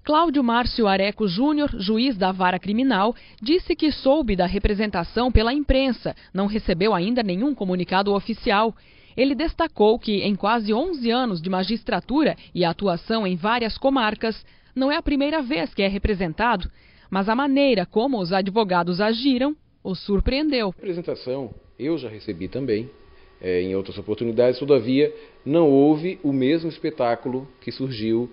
Cláudio Márcio Areco Júnior, juiz da Vara Criminal, disse que soube da representação pela imprensa, não recebeu ainda nenhum comunicado oficial. Ele destacou que, em quase 11 anos de magistratura e atuação em várias comarcas, não é a primeira vez que é representado, mas a maneira como os advogados agiram o surpreendeu. A representação eu já recebi também, em outras oportunidades, todavia não houve o mesmo espetáculo que surgiu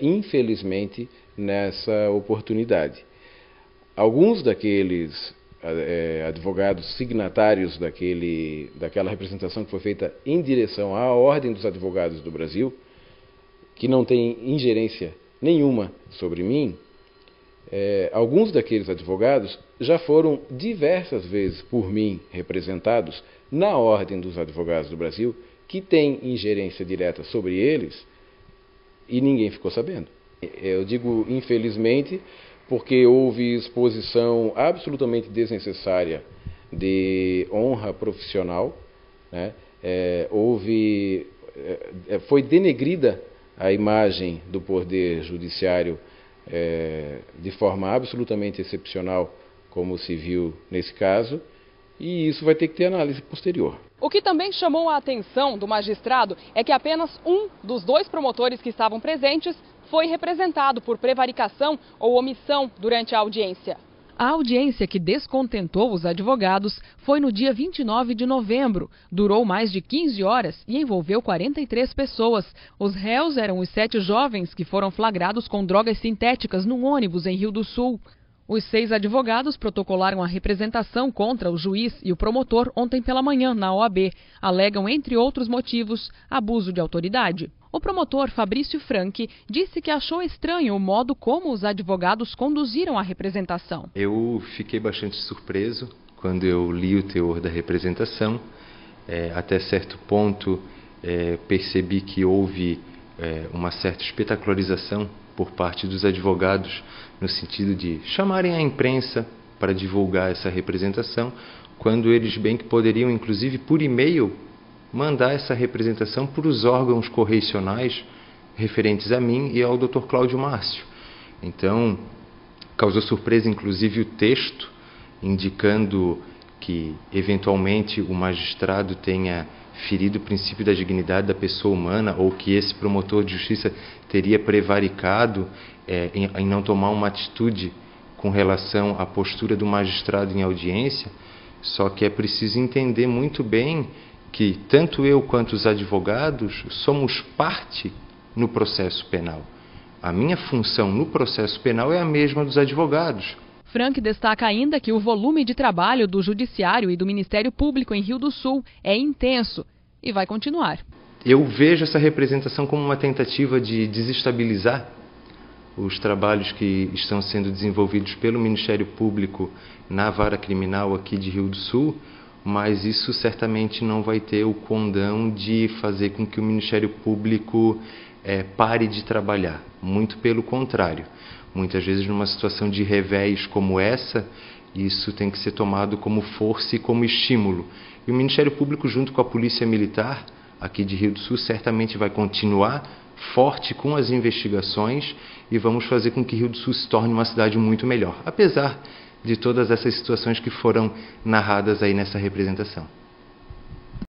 infelizmente, nessa oportunidade. Alguns daqueles advogados signatários daquela representação que foi feita em direção à Ordem dos Advogados do Brasil, que não tem ingerência nenhuma sobre mim, alguns daqueles advogados já foram diversas vezes por mim representados na Ordem dos Advogados do Brasil, que tem ingerência direta sobre eles, e ninguém ficou sabendo. Eu digo infelizmente porque houve exposição absolutamente desnecessária de honra profissional, né? Foi denegrida a imagem do Poder Judiciário de forma absolutamente excepcional, como se viu nesse caso, e isso vai ter que ter análise posterior. O que também chamou a atenção do magistrado é que apenas um dos 2 promotores que estavam presentes foi representado por prevaricação ou omissão durante a audiência. A audiência que descontentou os advogados foi no dia 29 de novembro. Durou mais de 15 horas e envolveu 43 pessoas. Os réus eram os 7 jovens que foram flagrados com drogas sintéticas num ônibus em Rio do Sul. Os 6 advogados protocolaram a representação contra o juiz e o promotor ontem pela manhã na OAB. Alegam, entre outros motivos, abuso de autoridade. O promotor Fabrício Franck disse que achou estranho o modo como os advogados conduziram a representação. Eu fiquei bastante surpreso quando eu li o teor da representação. Até certo ponto percebi que houve uma certa espetacularização por parte dos advogados, no sentido de chamarem a imprensa para divulgar essa representação, quando eles bem que poderiam, inclusive por e-mail, mandar essa representação para os órgãos correicionais referentes a mim e ao Dr. Cláudio Márcio. Então, causou surpresa inclusive o texto, indicando que, eventualmente, o magistrado tenha ferido o princípio da dignidade da pessoa humana, ou que esse promotor de justiça teria prevaricado em não tomar uma atitude com relação à postura do magistrado em audiência. Só que é preciso entender muito bem que tanto eu quanto os advogados somos parte no processo penal. A minha função no processo penal é a mesma dos advogados. Franck destaca ainda que o volume de trabalho do Judiciário e do Ministério Público em Rio do Sul é intenso e vai continuar. Eu vejo essa representação como uma tentativa de desestabilizar os trabalhos que estão sendo desenvolvidos pelo Ministério Público na Vara Criminal aqui de Rio do Sul, mas isso certamente não vai ter o condão de fazer com que o Ministério Público pare de trabalhar. Muito pelo contrário. Muitas vezes, numa situação de revés como essa, isso tem que ser tomado como força e como estímulo. E o Ministério Público, junto com a Polícia Militar, aqui de Rio do Sul, certamente vai continuar forte com as investigações e vamos fazer com que Rio do Sul se torne uma cidade muito melhor, apesar de todas essas situações que foram narradas aí nessa representação.